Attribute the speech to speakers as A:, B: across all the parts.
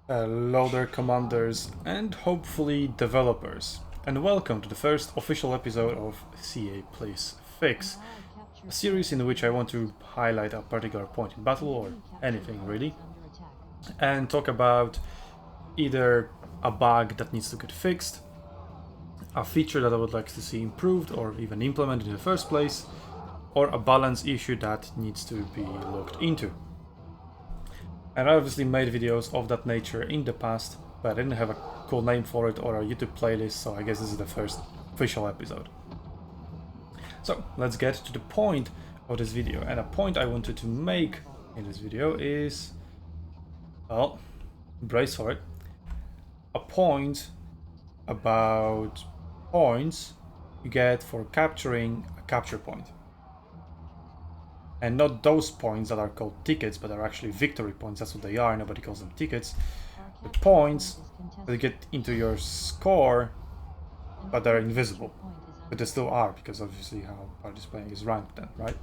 A: Loader commanders, and hopefully developers, and welcome to the first official episode of CA Plays Fix, a series in which I want to highlight a particular point in battle or anything really, and talk about either a bug that needs to get fixed, a feature that I would like to see improved or even implemented in the first place, or a balance issue that needs to be looked into. And I obviously made videos of that nature in the past, but I didn't have a cool name for it or a YouTube playlist, so I guess this is the first official episode. So let's get to the point of this video, and a point I wanted to make in this video is, well, brace for it, a point about points you get for capturing a capture point. And not those points that are called tickets, but are actually victory points. That's what they are. Nobody calls them tickets. The points that get into your score, but they're invisible. But they still are, because obviously how party's playing is ranked then, right?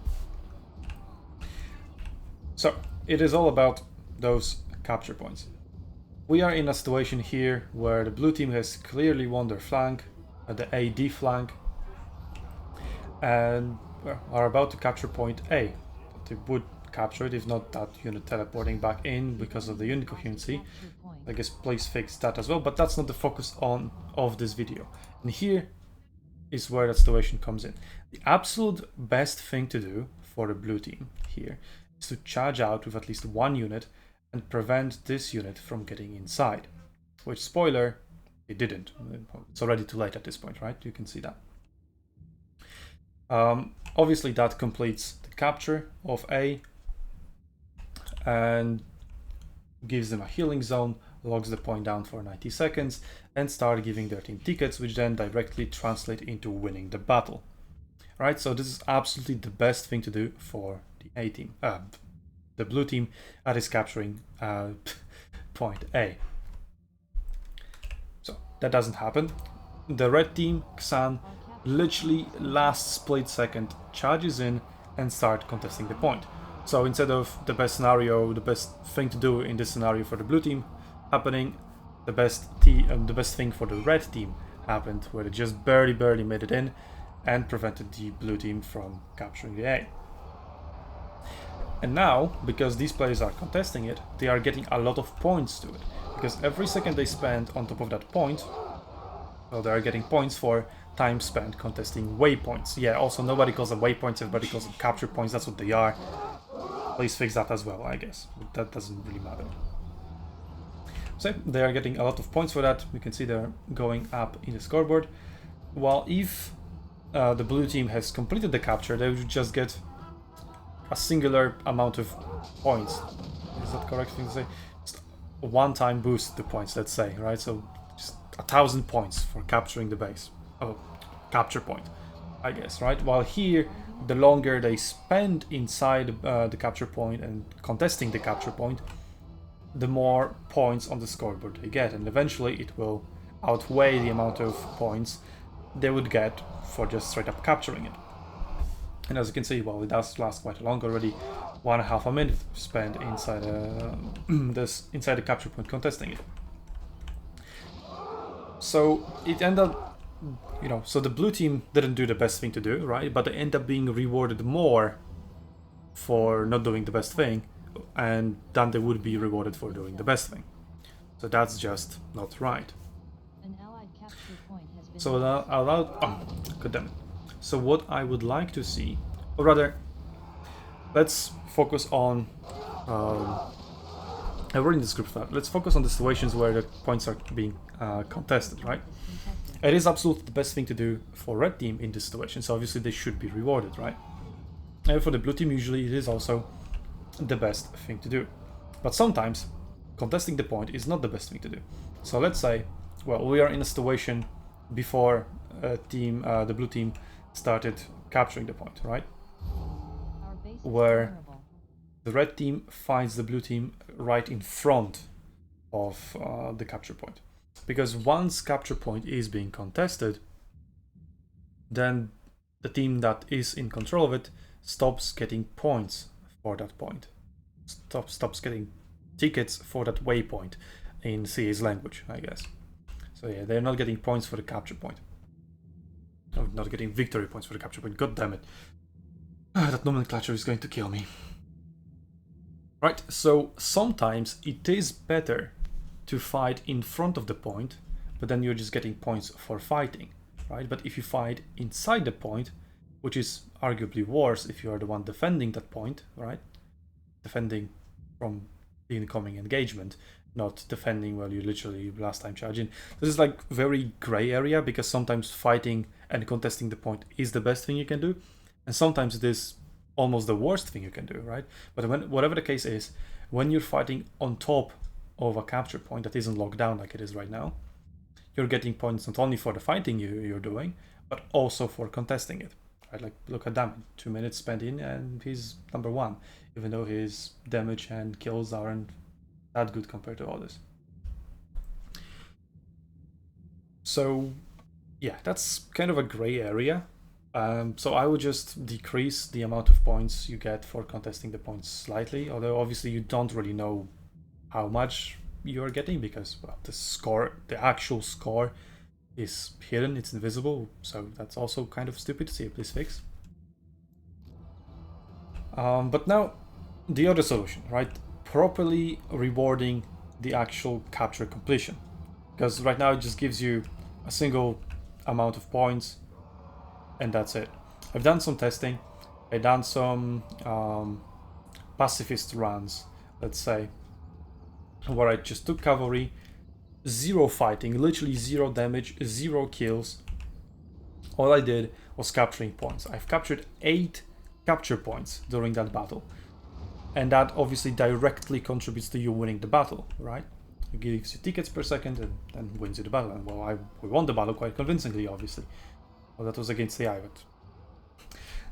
A: So, it is all about those capture points. We are in a situation here where the blue team has clearly won their flank, the AD flank, and are about to capture point A. They would capture it if not that unit teleporting back in because of the unit coherency. I guess please fix that as well, but that's not the focus of this video. And here is where that situation comes in. The absolute best thing to do for the blue team here is to charge out with at least one unit and prevent this unit from getting inside. Which, spoiler, it didn't. It's already too late at this point, right? You can see that. Obviously that completes the capture of A and gives them a healing zone, logs the point down for 90 seconds, and start giving their team tickets, which then directly translate into winning the battle. Right, so this is absolutely the best thing to do for the A team, the blue team that is capturing point A. So that doesn't happen. The red team, Xan, literally last split second charges in and start contesting the point. So instead of the best scenario, the best thing to do in this scenario for the blue team happening, the best thing for the red team happened, where they just barely made it in and prevented the blue team from capturing the A. And now, because these players are contesting it, they are getting a lot of points to it, because every second they spend on top of that point, well, they are getting points for time spent contesting waypoints. Yeah, also nobody calls them waypoints, everybody calls them capture points, that's what they are. Please fix that as well, I guess. But that doesn't really matter. So they are getting a lot of points for that. We can see they're going up in the scoreboard. While if the blue team has completed the capture, they would just get a singular amount of points. Is that correct thing to say? Just a one-time boost to points, let's say, right? So just 1,000 points for capturing the base. Oh, capture point, I guess, right? While here, the longer they spend inside the capture point and contesting the capture point, the more points on the scoreboard they get, and eventually it will outweigh the amount of points they would get for just straight up capturing it. And as you can see, well, it does last quite long already, 1.5 minutes spent inside inside the capture point contesting it. So it ended up, so the blue team didn't do the best thing to do, right? But they end up being rewarded more for not doing the best thing, and than they would be rewarded for doing the best thing. So that's just not right. So So what I would like to see, or rather, let's focus on. I've already described that. Let's focus on the situations where the points are being contested, right? It is absolutely the best thing to do for red team in this situation, so obviously they should be rewarded, right? And for the blue team, usually it is also the best thing to do. But sometimes contesting the point is not the best thing to do. So let's say, well, we are in a situation before the blue team started capturing the point, right? Where the red team finds the blue team right in front of the capture point. Because once capture point is being contested, then the team that is in control of it stops getting points for that point, stops getting tickets for that waypoint, in CA's language, I guess. So yeah, they're not getting points for the capture point. Oh, not getting victory points for the capture point. God damn it. That nomenclature is going to kill me. Right, so sometimes it is better to fight in front of the point, but then you're just getting points for fighting, right? But if you fight inside the point, which is arguably worse if you are the one defending that point, right? Defending from the incoming engagement, not defending while you literally last time charge in. This is like very gray area, because sometimes fighting and contesting the point is the best thing you can do, and sometimes it is almost the worst thing you can do, right? But whatever the case is, when you're fighting on top of a capture point that isn't locked down like it is right now, you're getting points not only for the fighting you're doing, but also for contesting it. Right? Like, look at Damien, 2 minutes spent in, and he's number 1, even though his damage and kills aren't that good compared to others. So yeah, that's kind of a gray area. So I would just decrease the amount of points you get for contesting the points slightly, although obviously you don't really know how much you're getting, because, well, the actual score is hidden, it's invisible, so that's also kind of stupid. See, please fix. But now, the other solution, right? Properly rewarding the actual capture completion. Because right now it just gives you a single amount of points, and that's it. I've done some testing. I've done some pacifist runs, let's say, where I just took cavalry, 0 fighting, literally 0 damage, 0 kills. All I did was capturing points. I've captured 8 capture points during that battle, and that obviously directly contributes to you winning the battle, right? It gives you tickets per second and wins you the battle. And well, we won the battle quite convincingly, obviously. Well, that was against AI, but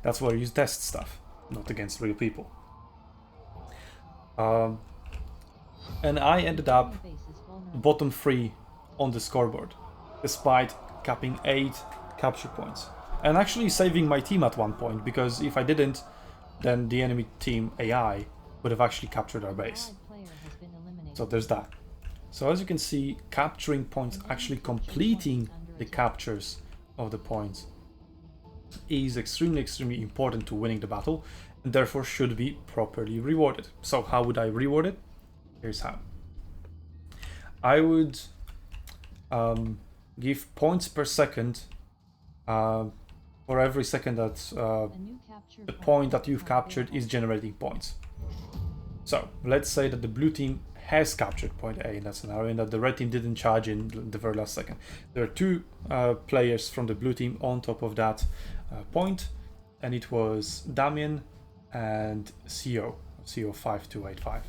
A: that's where you test stuff, not against real people. And I ended up bottom 3 on the scoreboard, despite capping 8 capture points. And actually saving my team at one point, because if I didn't, then the enemy team AI would have actually captured our base. So there's that. So as you can see, capturing points, actually completing the captures of the points, is extremely important to winning the battle, and therefore should be properly rewarded. So how would I reward it? Here's how. I would give points per second for every second that the point that you've captured is generating points. So let's say that the blue team has captured point A in that scenario, and that the red team didn't charge in the very last second. There are 2 players from the blue team on top of that point, and it was Damien and CO5285.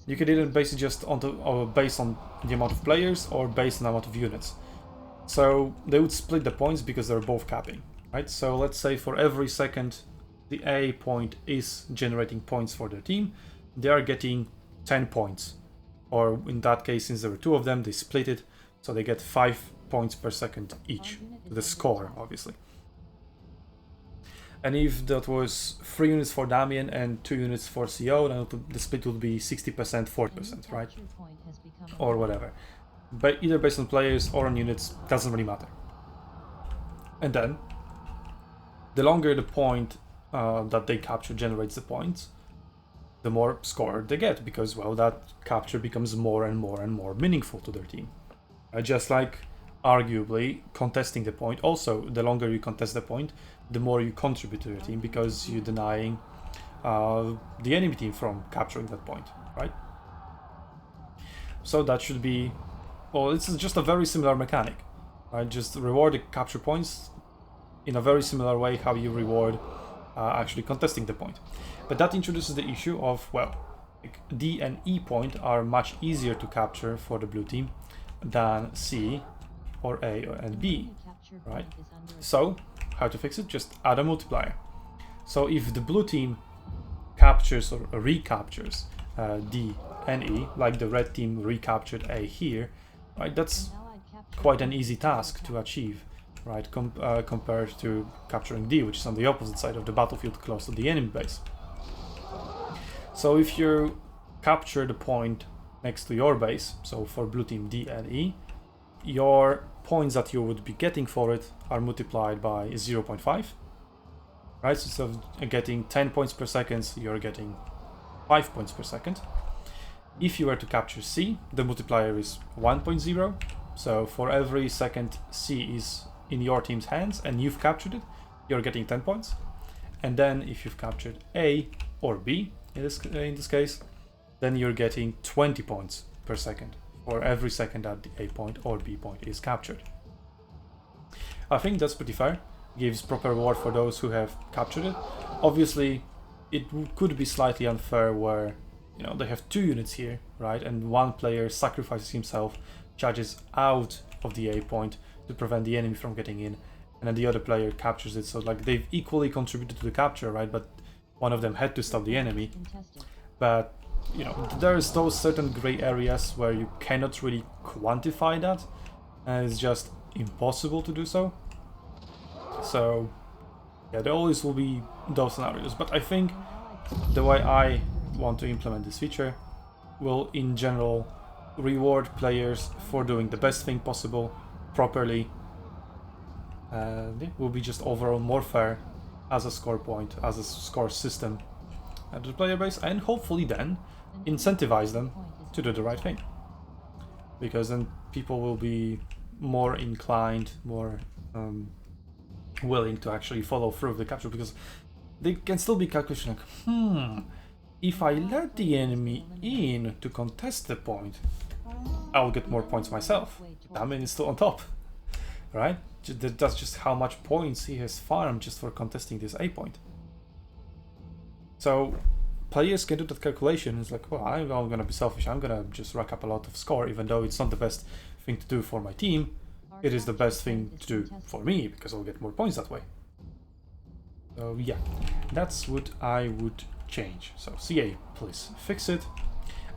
A: You can either base it just based on the amount of players or based on the amount of units. So they would split the points because they're both capping, right? So let's say for every second the A point is generating points for their team, they are getting 10 points. Or in that case, since there were 2 of them, they split it, so they get 5 points per second each. The score, obviously. And if that was 3 units for Damien and 2 units for CO, then the split would be 60%, 40%, right? Or whatever. But either based on players or on units, doesn't really matter. And then, the longer the point that they capture generates the points, the more score they get, because, well, that capture becomes more and more meaningful to their team. Just like, arguably, contesting the point. Also, the longer you contest the point, the more you contribute to your team, because you're denying the enemy team from capturing that point, right? So that should be, well, it's just a very similar mechanic, right? Just reward the capture points in a very similar way how you reward actually contesting the point. But that introduces the issue of, well, like D and E point are much easier to capture for the blue team than C or A and B, right? So how to fix it? Just add a multiplier. So if the blue team captures or recaptures D and E, like the red team recaptured A here, right? That's quite an easy task to achieve, right? Compared to capturing D, which is on the opposite side of the battlefield, close to the enemy base. So if you capture the point next to your base, so for blue team D and E, your points that you would be getting for it are multiplied by 0.5. Right, so instead of getting 10 points per second, you're getting 5 points per second. If you were to capture C, the multiplier is 1.0. So for every second C is in your team's hands and you've captured it, you're getting 10 points. And then if you've captured A or B, in this case, then you're getting 20 points per second for every second that the A point or B point is captured. I think that's pretty fair. Gives proper reward for those who have captured it. Obviously, it could be slightly unfair where, you know, they have 2 units here, right? And one player sacrifices himself, charges out of the A point to prevent the enemy from getting in, and then the other player captures it. So like they've equally contributed to the capture, right? But one of them had to stop the enemy. But, you know, there's those certain gray areas where you cannot really quantify that, and it's just impossible to do so. So yeah, there always will be those scenarios, but I think the way I want to implement this feature will in general reward players for doing the best thing possible properly, and it will be just overall more fair as a score point, as a score system at the player base, and hopefully then incentivize them to do the right thing, because then people will be more inclined, more willing to actually follow through with the capture, because they can still be calculating like, if I let the enemy in to contest the point, I'll get more points myself. I mean, it's still on top, right? That's just how much points he has farmed just for contesting this A point. So players can do that calculation. It's like, well, I'm gonna be selfish. I'm gonna just rack up a lot of score, even though it's not the best thing to do for my team. It is the best thing to do for me, because I'll get more points that way. So yeah, that's what I would change. So CA, please fix it.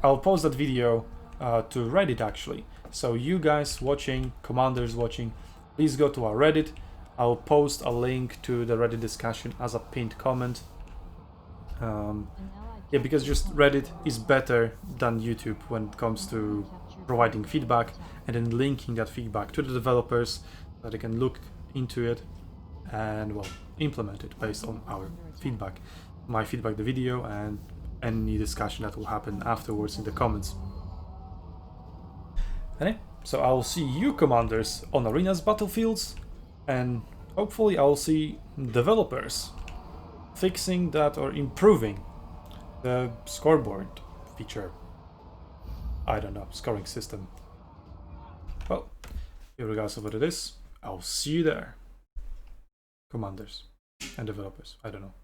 A: I'll post that video to Reddit actually. So you guys watching, commanders watching, please go to our Reddit. I'll post a link to the Reddit discussion as a pinned comment. Yeah, because just Reddit is better than YouTube when it comes to providing feedback and then linking that feedback to the developers so that they can look into it and, well, implement it based on our feedback, my feedback, the video, and any discussion that will happen afterwards in the comments. Anyway, so I'll see you commanders on arenas, battlefields, and hopefully I'll see developers fixing that or improving the scoreboard feature. I don't know, scoring system. Well, regardless of what it is, I'll see you there, commanders and developers. I don't know.